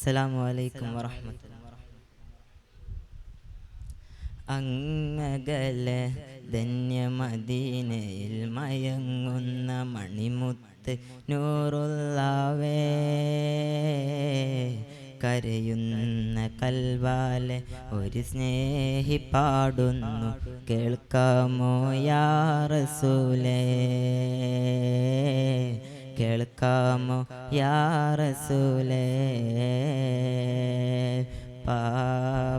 അസ്സലാമു അലൈക്കും വറഹ്മത്തുള്ളാഹി. അങ്ങകലെ ധന്യമദീനയിൽ മയങ്ങുന്ന മണിമുത്ത് നൂറുള്ളാവേ, കരയുന്ന കൽവാലെ ഒരു സ്നേഹി പാടുന്നു കേൾക്കാമോ യാ റസൂലേ, കേൾക്കാമോ യാ റസൂലേ. പാപഭാരങ്ങൾ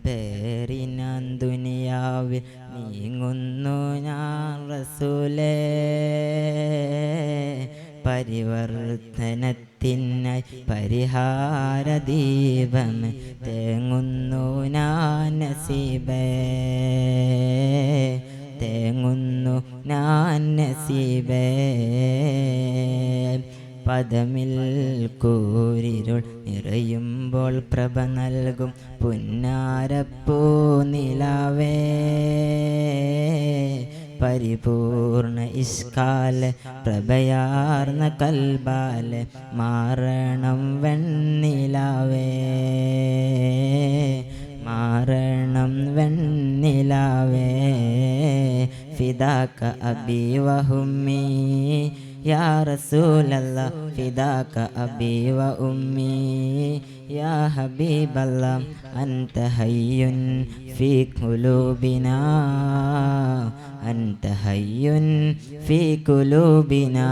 പേറിനാൻ ദുനിയാവിൽ നീങ്ങുന്നു ഞാൻ റസൂലേ, പരിവർത്തനത്തിനായി പരിഹാര ദീപം തേങ്ങുന്നു ഞാൻ നസീബേ, തേങ്ങുന്നു ഞാൻ നസീബേ. പദമിൽ കൂരിരുൾ നിറയുമ്പോൾ പ്രഭ നൽകും പുന്നാരപ്പൂ നിലാവേ, പരിപൂർണ ഇഷ്കാല് പ്രഭയാർന്ന കൽബാല് മാറണം വെണ്ണിലാവേ, മാറണം വെണ്ണിലാവേ. ഫിദാക അബി വഹുമ്മി യാ റസൂലല്ലാഹ്, ഫിദാക അബി വ ഉമ്മി യാ ഹബീബല്ലാഹ്. അൻത ഹയ്യുൻ ഫീ ഖുലൂബിനാ, അൻത ഹയ്യുൻ ഫീ ഖുലൂബിനാ.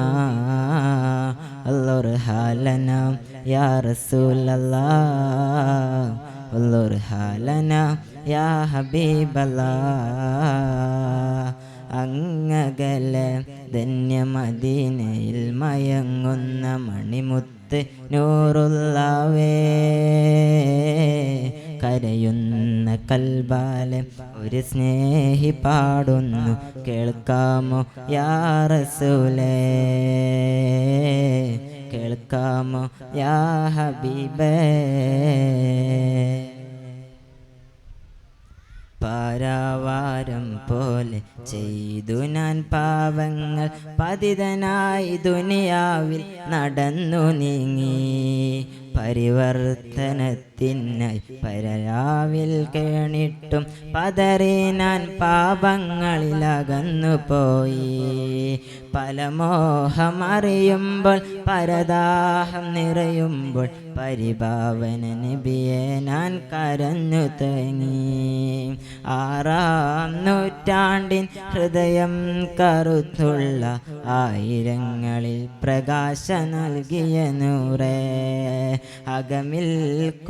അല്ലാഹുർഹാലനാ യാ റസൂലല്ലാഹ്, അല്ലാഹുർഹാലനാ യാ ഹബീബല്ലാഹ്. അങ്ങകലെ ധന്യമദീനയിൽ മയങ്ങുന്ന മണിമുത്ത് നൂറുള്ളാവേ, കരയുന്ന കൽബാലെ ഒരു സ്നേഹി പാടുന്നു കേൾക്കാമോ യാ റസൂലേ, കേൾക്കാമോ യാ ഹബീബേ. പാരാവാരം പോലെ ചെയ്തു ഞാൻ പാവങ്ങൾ, പതിതനായി ദുനിയാവിൽ നടന്നു നീങ്ങി, പരിവർത്തനത്തിനായി പരരാവിൽ കേണിട്ടും പതറി ഞാൻ പാപങ്ങളിലകന്നു പോയി. പല മോഹമറിയുമ്പോൾ പരദാഹം നിറയുമ്പോൾ പരിഭാവന നബിയെ ഞാൻ കരഞ്ഞു തേങ്ങി. 6-ാം നൂറ്റാണ്ടിൻ ഹൃദയം കറുത്തുള്ള ആയിരങ്ങളിൽ പ്രകാശ നൽകിയ നൂറേ, അകമിൽ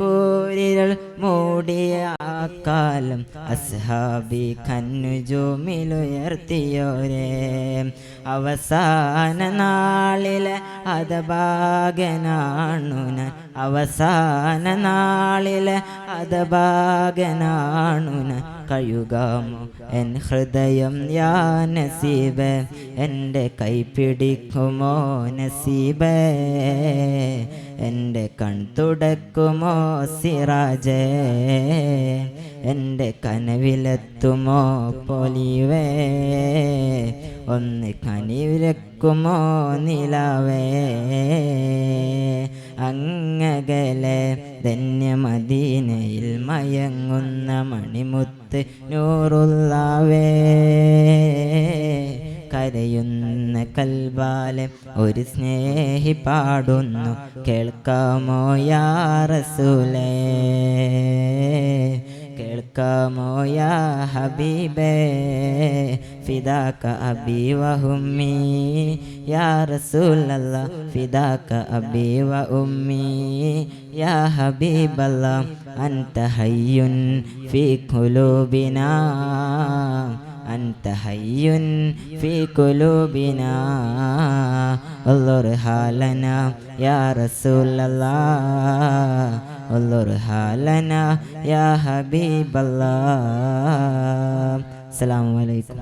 കൂരിരുൾ മൂടിയ ആ കാലം അസ്ഹാബി കന്നുജൂമിലുയർത്തിയോരേ. അവസാന നാളിലെ ഹതഭാഗ്യനാണു ഞാൻ, അവസാന നാളിലെ ഹതഭാഗ്യനാണു ഞാൻ. കഴുകാമോ എൻ ഹൃദയം യാ നസീബേ, എൻ്റെ കൈ പിടിക്കുമോ നസീബേ, എൻ്റെ കൺതുടക്കുമോ സിറാജേ, എൻ്റെ കനവിലെത്തുമോ പൊലിവേ, ഒന്ന് കനിവിലക്കുമോ നിലാവേ. അങ്ങകലെ ധന്യമദീനയിൽ മയങ്ങുന്ന മണിമുത്ത് നൂറുള്ളാവേ, കരയുന്ന കൽബാലെ ഒരു സ്നേഹി പാടുന്നു കേൾക്കാമോ യാ റസൂലേ, കേൾക്കാമോ യാ ഹബീബേ. ഫിദാക അബി വഹുമ്മി യാ റസൂലല്ലാഹ്, ഫിദാക അബി വ ഉമ്മി യാ ഹബീബല്ലാഹ്. അൻത ഹയ്യുൻ ഫീ ഖുലൂബിനാ, അൻത ഹയ്യുൻ ഫീ ഖുലൂബിനാ. അല്ലാഹുർഹാലനാ യാ റസൂലല്ലാഹ്, അല്ലാഹുർഹാലനാ യാ ഹബീബല്ലാഹ്. അസ്സലാമു അലൈക്കും.